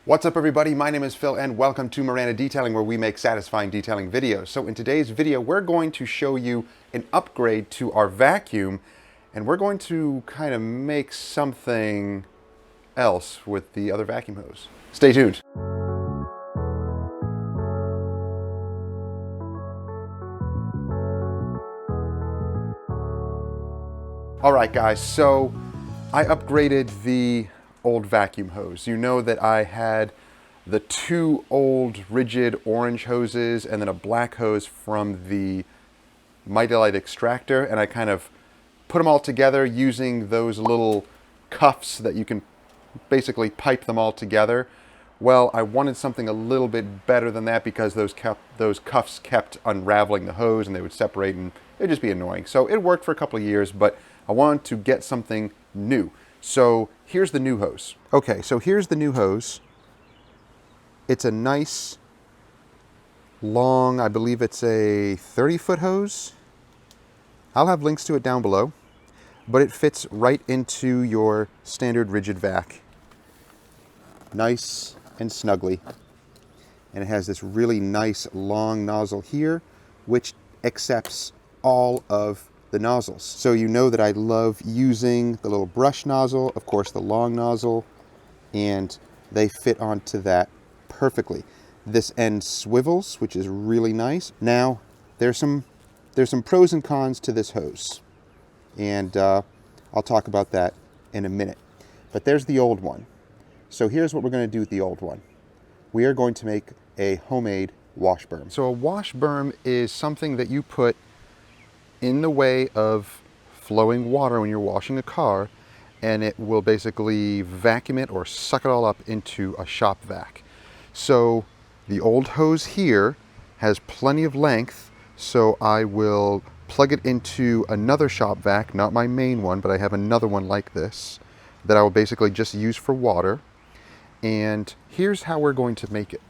What's up everybody, my name is Phil and welcome to Miranda Detailing, where we make satisfying detailing videos. So in today's video we're going to show you an upgrade to our vacuum, and we're going to kind of make something else with the other vacuum hose. Stay tuned. Alright guys, so I upgraded the old vacuum hose. You know that I had the two old rigid orange hoses and then a black hose from the Mighty Light extractor, and I kind of put them all together using those little cuffs that you can basically pipe them all together. Well, I wanted something a little bit better than that because those cuffs kept unraveling the hose and they would separate and it'd just be annoying. So it worked for a couple of years, but I wanted to get something new. So here's the new hose. Okay, so here's the new hose. It's a nice long, I believe it's a 30-foot hose. I'll have links to it down below, but it fits right into your standard rigid vac. Nice and snugly. And it has this really nice long nozzle here, which accepts all of the nozzles. So you know that I love using the little brush nozzle, of course the long nozzle, and they fit onto that perfectly. This end swivels, which is really nice. Now, there's some pros and cons to this hose, and I'll talk about that in a minute. But there's the old one. So here's what we're going to do with the old one. We are going to make a homemade wash berm. So a wash berm is something that you put in the way of flowing water when you're washing a car, and it will basically vacuum it or suck it all up into a shop vac. So the old hose here has plenty of length, so I will plug it into another shop vac, not my main one, but I have another one like this that I will basically just use for water. And here's how we're going to make it.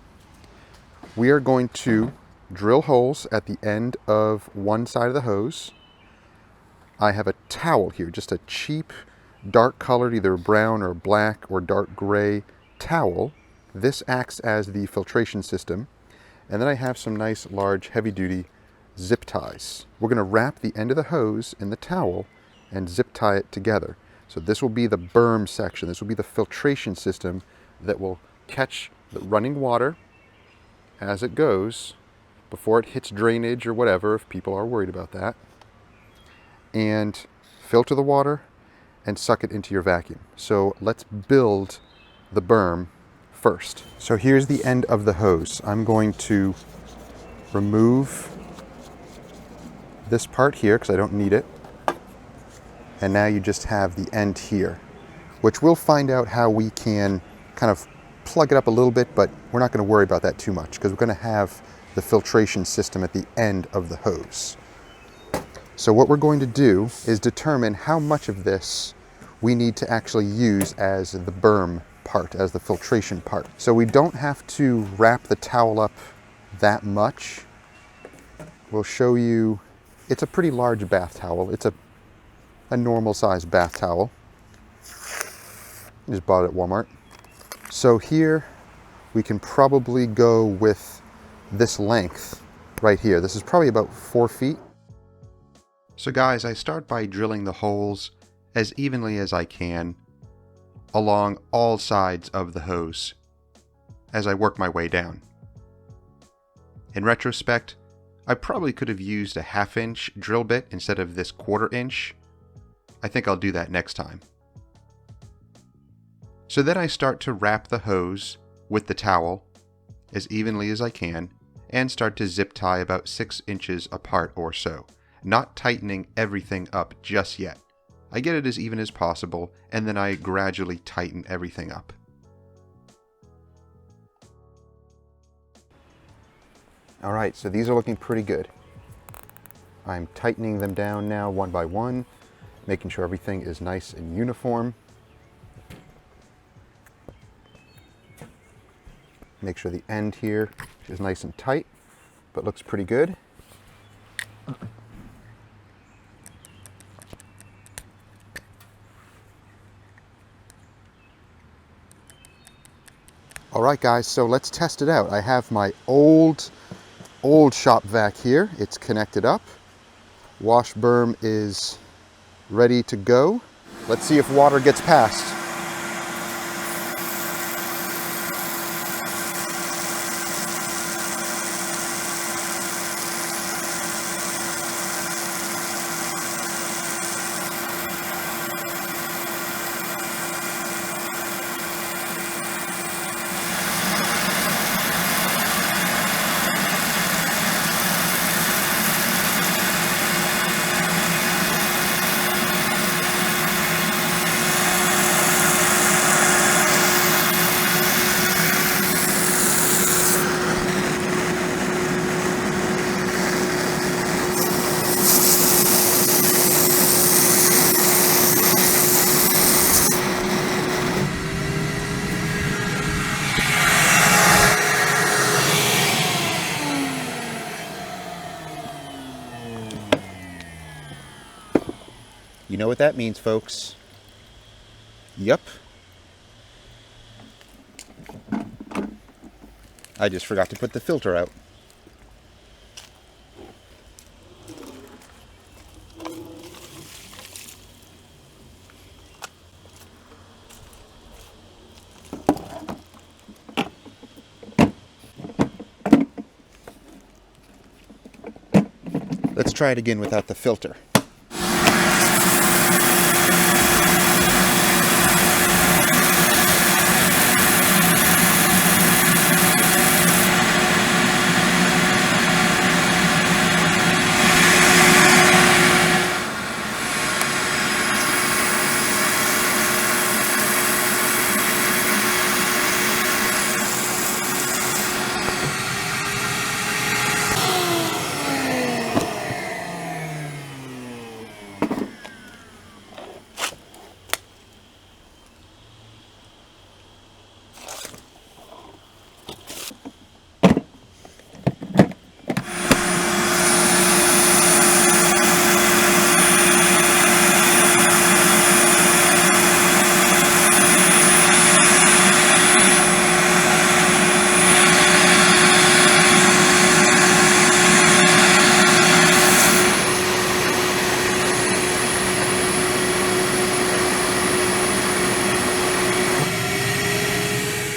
We are going to drill holes at the end of one side of the hose. I have a towel here, just a cheap, dark colored, either brown or black or dark gray towel. This acts as the filtration system. And then I have some nice, large, heavy-duty zip ties. We're going to wrap the end of the hose in the towel and zip tie it together. So this will be the berm section. This will be the filtration system that will catch the running water as it goes before it hits drainage or whatever, if people are worried about that, and filter the water and suck it into your vacuum. So let's build the berm first. So here's the end of the hose. I'm going to remove this part here because I don't need it. And now you just have the end here, which we'll find out how we can kind of plug it up a little bit, but we're not going to worry about that too much because we're going to have the filtration system at the end of the hose. So what we're going to do is determine how much of this we need to actually use as the berm part, as the filtration part. So we don't have to wrap the towel up that much. We'll show you, it's a pretty large bath towel. It's a normal size bath towel. Just bought it at Walmart. So here we can probably go with this length right here. This is probably about 4 feet. So guys, I start by drilling the holes as evenly as I can along all sides of the hose as I work my way down. In retrospect, I probably could have used a 1/2 inch drill bit instead of this 1/4 inch. I think I'll do that next time. So then I start to wrap the hose with the towel as evenly as I can and start to zip tie about 6 inches apart or so, not tightening everything up just yet. I get it as even as possible, and then I gradually tighten everything up. All right, so these are looking pretty good. I'm tightening them down now one by one, making sure everything is nice and uniform. Make sure the end here is nice and tight, but looks pretty good. All right, guys, so let's test it out. I have my old shop vac here. It's connected up. Wash berm is ready to go. Let's see if water gets past. You know what that means, folks. Yep. I just forgot to put the filter out. Let's try it again without the filter.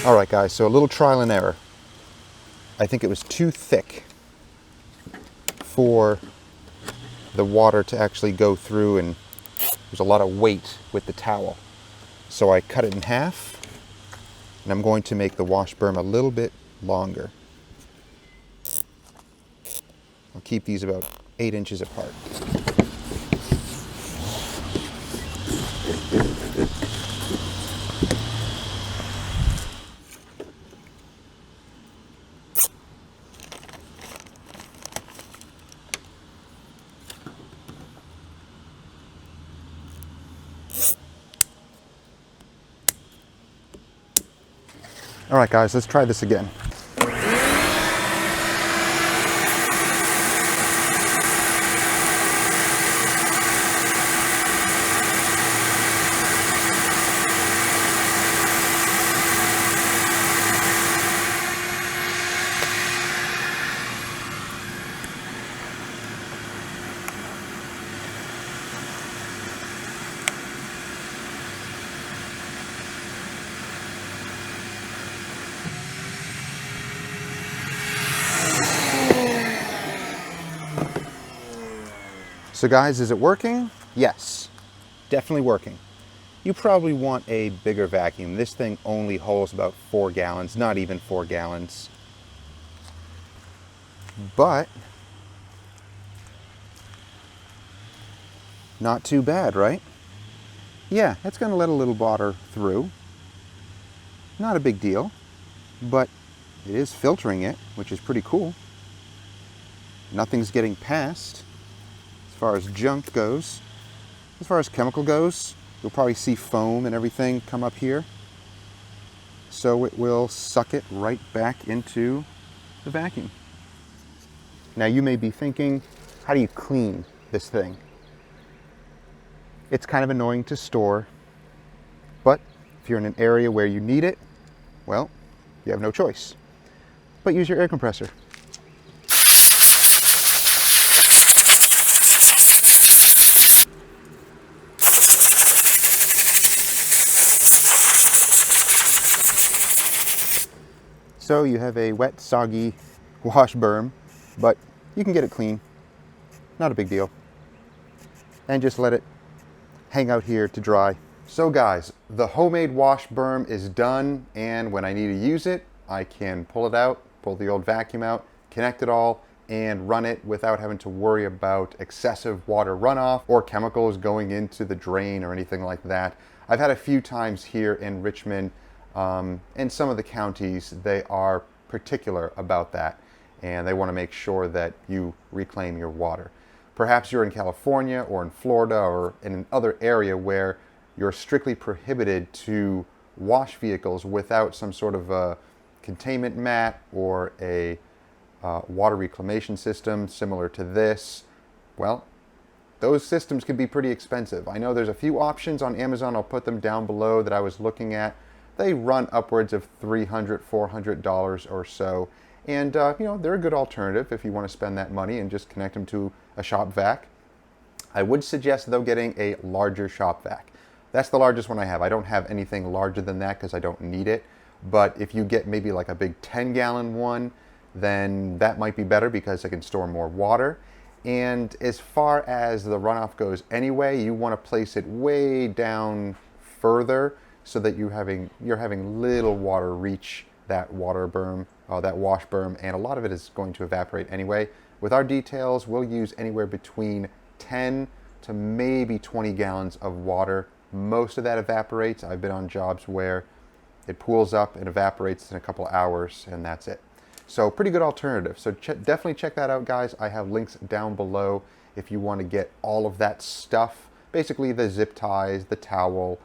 All right, guys, so a little trial and error. I think it was too thick for the water to actually go through, and there's a lot of weight with the towel. So I cut it in half, and I'm going to make the wash berm a little bit longer. I'll keep these about 8 inches apart. All right, guys, let's try this again. So guys, is it working? Yes, definitely working. You probably want a bigger vacuum. This thing only holds about 4 gallons, not even 4 gallons. But not too bad, right? Yeah, it's going to let a little water through. Not a big deal, but it is filtering it, which is pretty cool. Nothing's getting past. As far as junk goes, as far as chemical goes, you'll probably see foam and everything come up here. So it will suck it right back into the vacuum. Now you may be thinking, how do you clean this thing? It's kind of annoying to store, but if you're in an area where you need it, well, You have no choice but use your air compressor. So you have a wet, soggy wash berm, but you can get it clean. Not a big deal. And just let it hang out here to dry. So guys, the homemade wash berm is done, and when I need to use it, I can pull it out, pull the old vacuum out, connect it all, and run it without having to worry about excessive water runoff or chemicals going into the drain or anything like that. I've had a few times here in Richmond, in some of the counties, they are particular about that, and they want to make sure that you reclaim your water. Perhaps you're in California or in Florida or in another area where you're strictly prohibited to wash vehicles without some sort of a containment mat or a water reclamation system similar to this. Well, those systems can be pretty expensive. I know there's a few options on Amazon. I'll put them down below that I was looking at. They run upwards of $300, $400 or so. And, you know, they're a good alternative if you want to spend that money and just connect them to a shop vac. I would suggest, though, getting a larger shop vac. That's the largest one I have. I don't have anything larger than that because I don't need it. But if you get maybe like a big 10-gallon one, then that might be better because it can store more water. And as far as the runoff goes anyway, you want to place it way down further so that you're having little water reach that water berm, that wash berm, and a lot of it is going to evaporate anyway. With our details, we'll use anywhere between 10 to maybe 20 gallons of water. Most of that evaporates. I've been on jobs where it pools up and evaporates in a couple hours, and that's it. So pretty good alternative. So definitely check that out, guys. I have links down below if you want to get all of that stuff. Basically the zip ties, the towel,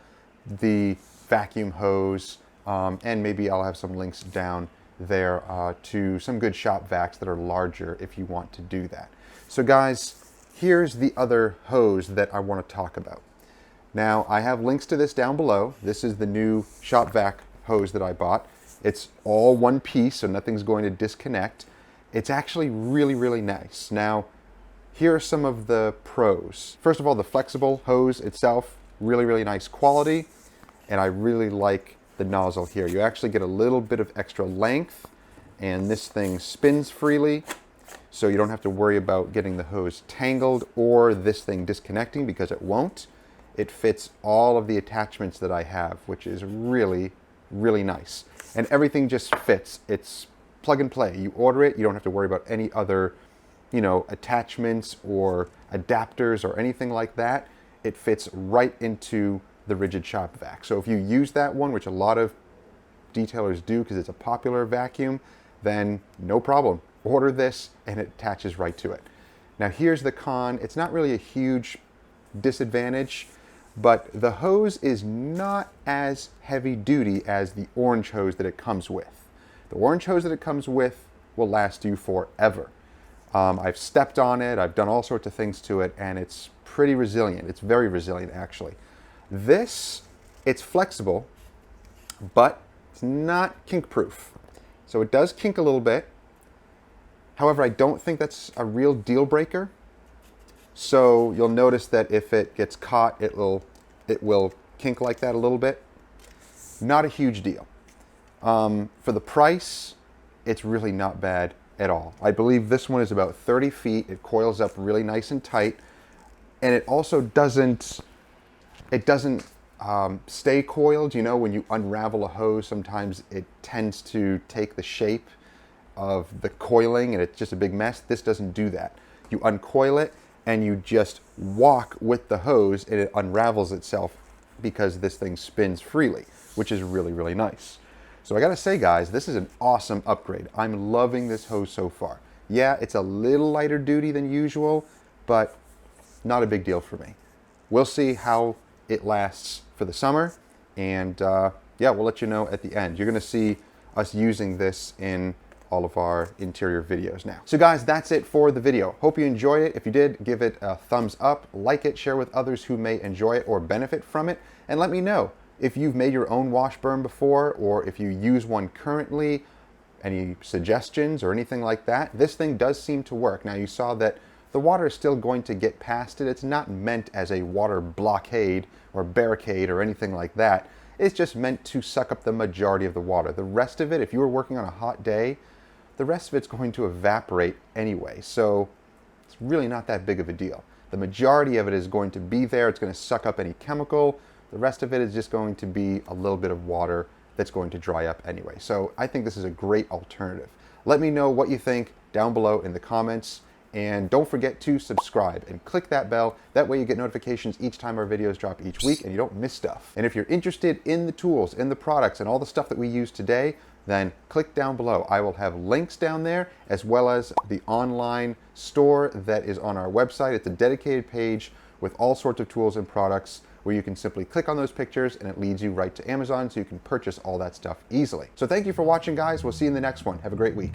the vacuum hose, and maybe I'll have some links down there to some good shop vacs that are larger if you want to do that. So guys, here's the other hose that I want to talk about. Now, I have links to this down below. This is the new shop vac hose that I bought. It's all one piece, so nothing's going to disconnect. It's actually really, really nice. Now, here are some of the pros. First of all, the flexible hose itself, really, really nice quality. And I really like the nozzle here. You actually get a little bit of extra length, and this thing spins freely, so you don't have to worry about getting the hose tangled or this thing disconnecting, because it won't. It fits all of the attachments that I have, which is really, really nice. And everything just fits. It's plug and play. You order it, you don't have to worry about any other, you know, attachments or adapters or anything like that. It fits right into the rigid shop vac. So if you use that one, which a lot of detailers do because it's a popular vacuum, then no problem. Order this and it attaches right to it. Now here's the con. It's not really a huge disadvantage, but the hose is not as heavy duty as the orange hose that it comes with. The orange hose that it comes with will last you forever. I've stepped on it, I've done all sorts of things to it, and it's pretty resilient. It's very resilient, actually. This, it's flexible, but it's not kink-proof. So it does kink a little bit. However, I don't think that's a real deal breaker. So you'll notice that if it gets caught, it will kink like that a little bit. Not a huge deal. For the price, it's really not bad at all. I believe this one is about 30 feet. It coils up really nice and tight. And it also doesn't stay coiled. You know, when you unravel a hose, sometimes it tends to take the shape of the coiling and it's just a big mess. This doesn't do that. You uncoil it and you just walk with the hose and it unravels itself because this thing spins freely, which is really, really nice. So I gotta say, guys, this is an awesome upgrade. I'm loving this hose so far. Yeah, it's a little lighter duty than usual, but not a big deal for me. We'll see how it lasts for the summer, and yeah, we'll let you know at the end. You're gonna see us using this in all of our interior videos now. So guys, that's it for the video. Hope you enjoyed it. If you did, give it a thumbs up, like it, share with others who may enjoy it or benefit from it, and let me know. If you've made your own wash berm before, or if you use one currently, any suggestions or anything like that, this thing does seem to work. Now you saw that the water is still going to get past it. It's not meant as a water blockade or barricade or anything like that. It's just meant to suck up the majority of the water. The rest of it, if you were working on a hot day, the rest of it's going to evaporate anyway. So it's really not that big of a deal. The majority of it is going to be there. It's going to suck up any chemical. The rest of it is just going to be a little bit of water that's going to dry up anyway. So I think this is a great alternative. Let me know what you think down below in the comments. And don't forget to subscribe and click that bell. That way you get notifications each time our videos drop each week and you don't miss stuff. And if you're interested in the tools, in the products, and all the stuff that we use today, then click down below. I will have links down there, as well as the online store that is on our website. It's a dedicated page with all sorts of tools and products where you can simply click on those pictures and it leads you right to Amazon, so you can purchase all that stuff easily. So thank you for watching, guys. We'll see you in the next one. Have a great week.